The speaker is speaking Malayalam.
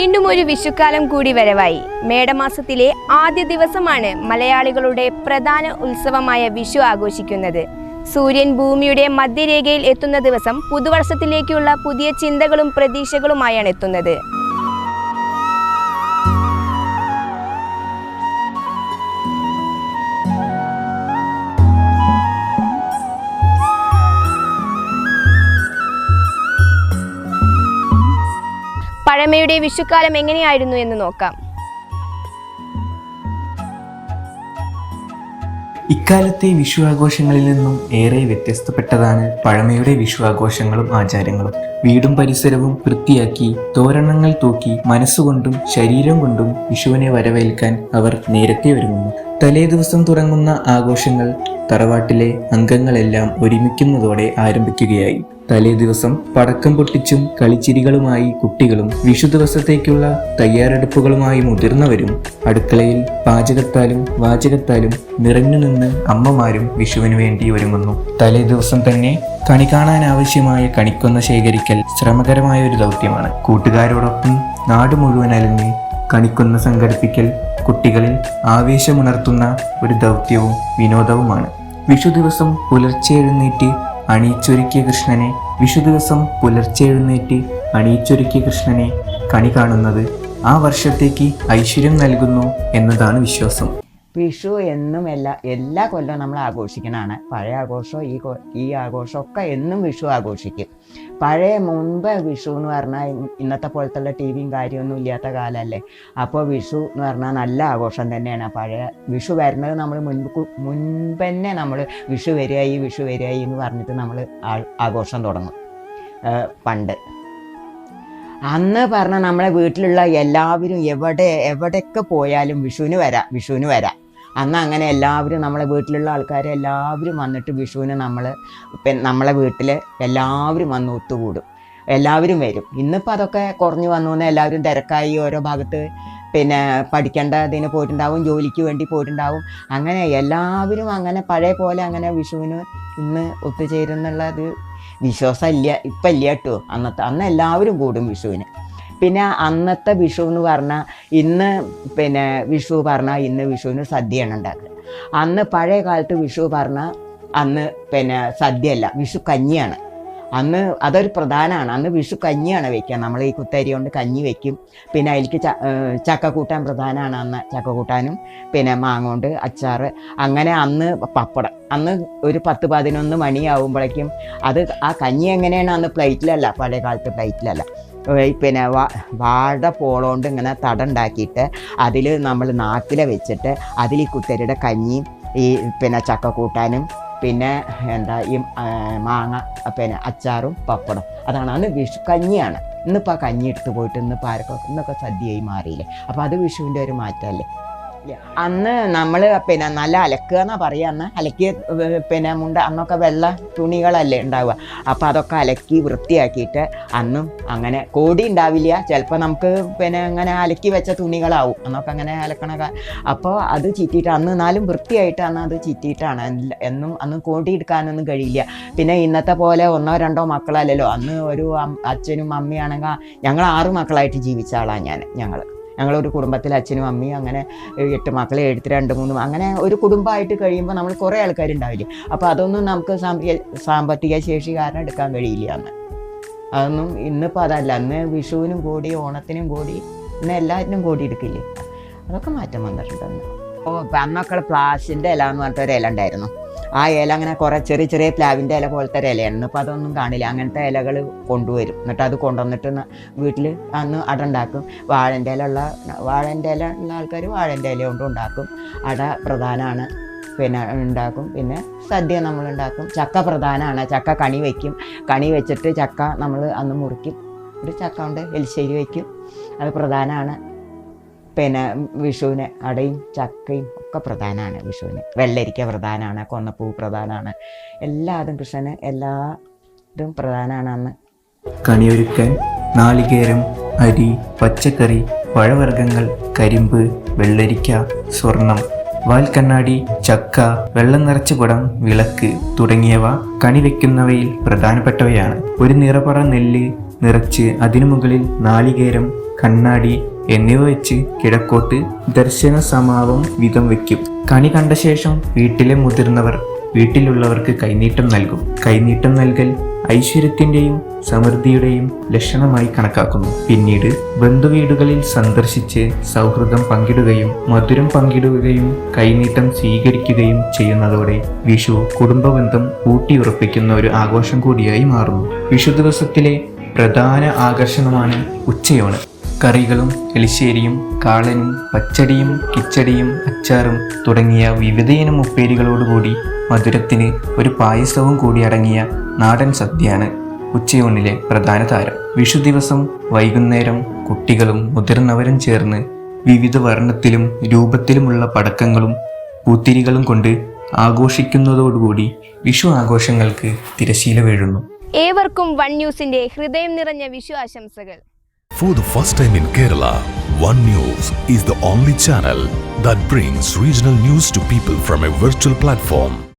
വീണ്ടും ഒരു വിഷുക്കാലം കൂടി വരവായി. മേടമാസത്തിലെ ആദ്യ ദിവസമാണ് മലയാളികളുടെ പ്രധാന ഉത്സവമായ വിഷു ആഘോഷിക്കുന്നത്. സൂര്യൻ ഭൂമിയുടെ മധ്യരേഖയിൽ എത്തുന്ന ദിവസം പുതുവർഷത്തിലേക്കുള്ള പുതിയ ചിന്തകളും പ്രതീക്ഷകളുമായാണ് എത്തുന്നത്. പഴമയുടെ വിഷുക്കാലം എങ്ങനെയായിരുന്നു എന്ന് നോക്കാം. ഇക്കാലത്തെ വിഷു ആഘോഷങ്ങളിൽ നിന്നും ഏറെ വ്യത്യസ്തപ്പെട്ടതാണ് പഴമയുടെ വിഷു ആഘോഷങ്ങളും ആചാരങ്ങളും. വീടും പരിസരവും വൃത്തിയാക്കി തോരണങ്ങൾ തൂക്കി മനസ്സുകൊണ്ടും ശരീരം കൊണ്ടും വിഷുവിനെ വരവേൽക്കാൻ അവർ നേരത്തെ ഒരുങ്ങുന്നു. തലേ ദിവസം തുടങ്ങുന്ന ആഘോഷങ്ങൾ തറവാട്ടിലെ അംഗങ്ങളെല്ലാം ഒരുമിക്കുന്നതോടെ ആരംഭിക്കുകയായി. തലേ ദിവസം പടക്കം പൊട്ടിച്ചും കളിച്ചിരികളുമായി കുട്ടികളും വിഷു ദിവസത്തേക്കുള്ള തയ്യാറെടുപ്പുകളുമായി മുതിർന്നവരും അടുക്കളയിൽ പാചകത്താലും വാചകത്താലും നിറഞ്ഞു നിന്ന് അമ്മമാരും വിഷുവിന് വേണ്ടി ഒരുങ്ങുന്നു. തലേ ദിവസം തന്നെ കണി കാണാൻ ആവശ്യമായ കണിക്കൊന്ന ശേഖരിക്കൽ ശ്രമകരമായ ഒരു ദൗത്യമാണ്. കൂട്ടുകാരോടൊപ്പം നാട് മുഴുവൻ അലഞ്ഞ് കണിക്കൊന്ന സംഘടിപ്പിക്കൽ കുട്ടികളിൽ ആവേശമുണർത്തുന്ന ഒരു ദൗത്യവും വിനോദവുമാണ്. വിഷു ദിവസം പുലർച്ചെ എഴുന്നേറ്റ് അണിയിച്ചൊരുക്കിയ കൃഷ്ണനെ കണി കാണുന്നത് ആ വർഷത്തേക്ക് ഐശ്വര്യം നൽകുന്നു എന്നതാണ് വിശ്വാസം. വിഷു എന്നും എല്ലാ കൊല്ലവും നമ്മൾ ആഘോഷിക്കണതാണ്. പഴയ ആഘോഷം ഈ ആഘോഷമൊക്കെ എന്നും വിഷു ആഘോഷിക്കും. മുമ്പ് വിഷു എന്ന് പറഞ്ഞാൽ ഇന്നത്തെ പോലത്തുള്ള ടി വിയും കാര്യമൊന്നും ഇല്ലാത്ത കാലമല്ലേ. അപ്പോൾ വിഷു എന്ന് പറഞ്ഞാൽ നല്ല ആഘോഷം തന്നെയാണ്. പഴയ വിഷു വരുന്നത് നമ്മൾ മുൻപ് തന്നെ നമ്മൾ വിഷു വരികയായി എന്ന് പറഞ്ഞിട്ട് നമ്മൾ ആഘോഷം തുടങ്ങും. പണ്ട് അന്ന് പറഞ്ഞാൽ നമ്മളെ വീട്ടിലുള്ള എല്ലാവരും എവിടെയൊക്കെ പോയാലും വിഷുവിന് വരാം. അന്ന് അങ്ങനെ എല്ലാവരും നമ്മളെ വീട്ടിലുള്ള ആൾക്കാർ എല്ലാവരും വന്നിട്ട് വിഷുവിന് നമ്മളെ വീട്ടിൽ എല്ലാവരും വന്ന് ഒത്തുകൂടും. എല്ലാവരും വരും. ഇന്നിപ്പോൾ അതൊക്കെ കുറഞ്ഞു വന്നു. എല്ലാവരും തിരക്കായി ഓരോ ഭാഗത്ത് പഠിക്കേണ്ടതിന് പോയിട്ടുണ്ടാവും, ജോലിക്ക് വേണ്ടി പോയിട്ടുണ്ടാവും. അങ്ങനെ എല്ലാവരും അങ്ങനെ പഴയ പോലെ അങ്ങനെ വിഷുവിന് ഇന്ന് ഒത്തുചേരുന്നുള്ളത് വിശ്വാസമില്ല. ഇപ്പം ഇല്ല കേട്ടോ. അന്ന് എല്ലാവരും കൂടും വിഷുവിന്. പിന്നെ അന്നത്തെ വിഷു എന്ന് പറഞ്ഞാൽ ഇന്ന് വിഷുവിന് സദ്യയാണ് ഉണ്ടാക്കുക. അന്ന് പഴയ കാലത്ത് വിഷു പറഞ്ഞാൽ അന്ന് സദ്യയല്ല, വിഷു കഞ്ഞിയാണ്. അന്ന് അതൊരു പ്രധാനമാണ്. അന്ന് വിഷു കഞ്ഞിയാണ് വയ്ക്കുക. നമ്മൾ ഈ കുത്തരി കൊണ്ട് കഞ്ഞി വയ്ക്കും. പിന്നെ അതിലേക്ക് ചക്കക്കൂട്ടാൻ പ്രധാനമാണ്. അന്ന് ചക്കക്കൂട്ടാനും മാങ്ങ കൊണ്ട് അച്ചാറ്, അങ്ങനെ അന്ന് പപ്പടം. അന്ന് ഒരു 10-11 മണിയാവുമ്പോഴേക്കും ആ കഞ്ഞി എങ്ങനെയാണ് അന്ന് പ്ലേറ്റിലല്ല, പഴയ കാലത്ത് പ്ലേറ്റിലല്ല, വാഴ പോളോണ്ട് ഇങ്ങനെ തടണ്ടാക്കിയിട്ട് അതിൽ നമ്മൾ നാക്കില വെച്ചിട്ട് അതിൽ ഈ കുത്തരിയുടെ കഞ്ഞിയും ഈ ചക്കക്കൂട്ടാനും ഈ മാങ്ങ അച്ചാറും പപ്പടം, അതാണ് അന്ന് വിഷു കഞ്ഞിയാണ്. ഇന്നിപ്പോൾ ആ കഞ്ഞി എടുത്ത് പോയിട്ട് ഇന്നൊക്കെ സദ്യയായി മാറിയില്ലേ. അപ്പോൾ അത് വിഷുവിൻ്റെ ഒരു മാറ്റമല്ലേ. അന്ന് നമ്മൾ നല്ല അലക്കുക എന്നാ പറയുക. അന്ന് അലക്കി മുണ്ട അന്നൊക്കെ വെള്ള തുണികളല്ലേ ഉണ്ടാവുക. അപ്പോൾ അതൊക്കെ അലക്കി വൃത്തിയാക്കിയിട്ട് അന്നും അങ്ങനെ കോടി ഉണ്ടാവില്ല. ചിലപ്പോൾ നമുക്ക് അങ്ങനെ അലക്കി വെച്ച തുണികളാവും അന്നൊക്കെ അങ്ങനെ അലക്കണ. അപ്പോൾ അത് ചീറ്റിയിട്ട് അന്ന് എന്നാലും വൃത്തിയായിട്ട് അന്ന് അത് ചീറ്റിയിട്ടാണ്. അന്ന് കോടി എടുക്കാനൊന്നും കഴിയില്ല. പിന്നെ ഇന്നത്തെ പോലെ 1-2 മക്കളല്ലല്ലോ. അന്ന് ഒരു അച്ഛനും അമ്മയാണെങ്കിൽ ഞങ്ങൾ 6 മക്കളായിട്ട് ജീവിച്ച ആളാണ് ഞങ്ങളൊരു കുടുംബത്തിൽ അച്ഛനും അമ്മയും അങ്ങനെ 8 മക്കളെ 2-3 അങ്ങനെ ഒരു കുടുംബമായിട്ട് കഴിയുമ്പോൾ നമ്മൾ കുറേ ആൾക്കാരുണ്ടാവില്ലേ. അപ്പോൾ അതൊന്നും നമുക്ക് സാമ്പത്തിക ശേഷി കാരണം എടുക്കാൻ കഴിയില്ല അന്ന്. അതൊന്നും ഇന്നിപ്പോൾ അതല്ല. അന്ന് വിഷുവിനും കൂടി ഓണത്തിനും കൂടി ഇന്ന് എല്ലാറ്റിനും കൂടി എടുക്കില്ലേ. അതൊക്കെ മാറ്റം വന്നിട്ടുണ്ടെന്ന്. അന്നൊക്കെ പ്ലാസ്റ്റിൻ്റെ ഇല എന്ന് പറഞ്ഞിട്ടൊരു ഇല ഉണ്ടായിരുന്നു. ആ ഇല അങ്ങനെ കുറേ ചെറിയ പ്ലാവിൻ്റെ ഇല പോലത്തെ ഒരു ഇലയാണ്. ഇന്നിപ്പോൾ അതൊന്നും കാണില്ല. അങ്ങനത്തെ ഇലകൾ കൊണ്ടുവരും. എന്നിട്ട് അത് കൊണ്ടുവന്നിട്ട് വീട്ടിൽ അന്ന് അട ഉണ്ടാക്കും. വാഴൻ്റെ ഇല ഉള്ള ആൾക്കാർ വാഴൻ്റെ ഇല കൊണ്ട് ഉണ്ടാക്കും. അട പ്രധാനമാണ്. ഉണ്ടാക്കും. പിന്നെ സദ്യ നമ്മളുണ്ടാക്കും. ചക്ക പ്രധാനമാണ്. ചക്ക കണി വയ്ക്കും. കണി വെച്ചിട്ട് ചക്ക നമ്മൾ അന്ന് മുറിക്കും. ഒരു ചക്ക കൊണ്ട് എലിശ്ശേരി വയ്ക്കും. അത് പ്രധാനമാണ്. വിഷുവിന് അടയും ചക്കയും ഒക്കെ പ്രധാനമാണ്. വിഷുവിന് വെള്ളരിക്ക പ്രധാനമാണ്. കൊന്നപ്പൂ പ്രധാനമാണ്. എല്ലാതും കൃഷ്ണന് എല്ലാതും പ്രധാനമാണ് അന്ന്. കണിയൊരുക്കാൻ നാളികേരം, അരി, പച്ചക്കറി, പഴവർഗ്ഗങ്ങൾ, കരിമ്പ്, വെള്ളരിക്ക, സ്വർണം, വാൽക്കണ്ണാടി, ചക്ക, വെള്ളം നിറച്ച കുടം, വിളക്ക് തുടങ്ങിയവ കണിവെക്കുന്നവയിൽ പ്രധാനപ്പെട്ടവയാണ്. ഒരു നിറപറ നെല്ല് നിറച്ച് അതിനു മുകളിൽ നാളികേരം, കണ്ണാടി എന്നിവ വെച്ച് കിഴക്കോട്ട് ദർശന സമാവം വിധം വയ്ക്കും. കണി കണ്ട ശേഷം വീട്ടിലെ മുതിർന്നവർ വീട്ടിലുള്ളവർക്ക് കൈനീട്ടം നൽകും. കൈനീട്ടം നൽകൽ ഐശ്വര്യത്തിന്റെയും സമൃദ്ധിയുടെയും ലക്ഷണമായി കണക്കാക്കുന്നു. പിന്നീട് ബന്ധുവീടുകളിൽ സന്ദർശിച്ച് സൗഹൃദം പങ്കിടുകയും മധുരം പങ്കിടുകയും കൈനീട്ടം സ്വീകരിക്കുകയും ചെയ്യുന്നതോടെ വിഷു കുടുംബബന്ധം ഊട്ടിയുറപ്പിക്കുന്ന ഒരു ആഘോഷം കൂടിയായി മാറുന്നു. വിഷു ദിവസത്തിലെ പ്രധാന ആകർഷണമാണ് ഉച്ചയൂണ്. കറികളും എളിശ്ശേരിയും കാളനും പച്ചടിയും കിച്ചടിയും അച്ചാറും തുടങ്ങിയ വിവിധയിനം ഉപ്പേരികളോടുകൂടി മധുരത്തിന് ഒരു പായസവും കൂടി അടങ്ങിയ നാടൻ സദ്യയാണ് ഉച്ചയൂണിലെ പ്രധാന താരം. വിഷു ദിവസം വൈകുന്നേരം കുട്ടികളും മുതിർന്നവരും ചേർന്ന് വിവിധ വർണ്ണത്തിലും രൂപത്തിലുമുള്ള പടക്കങ്ങളും പൂത്തിരികളും കൊണ്ട് ആഘോഷിക്കുന്നതോടുകൂടി വിഷു ആഘോഷങ്ങൾക്ക് തിരശീല വീഴുന്നു. ഏവർക്കും വൺ ന്യൂസിന്റെ ഹൃദയം നിറഞ്ഞ വിഷു ആശംസകൾ. For the first time in Kerala, One News is the only channel that brings regional news to people from a virtual platform.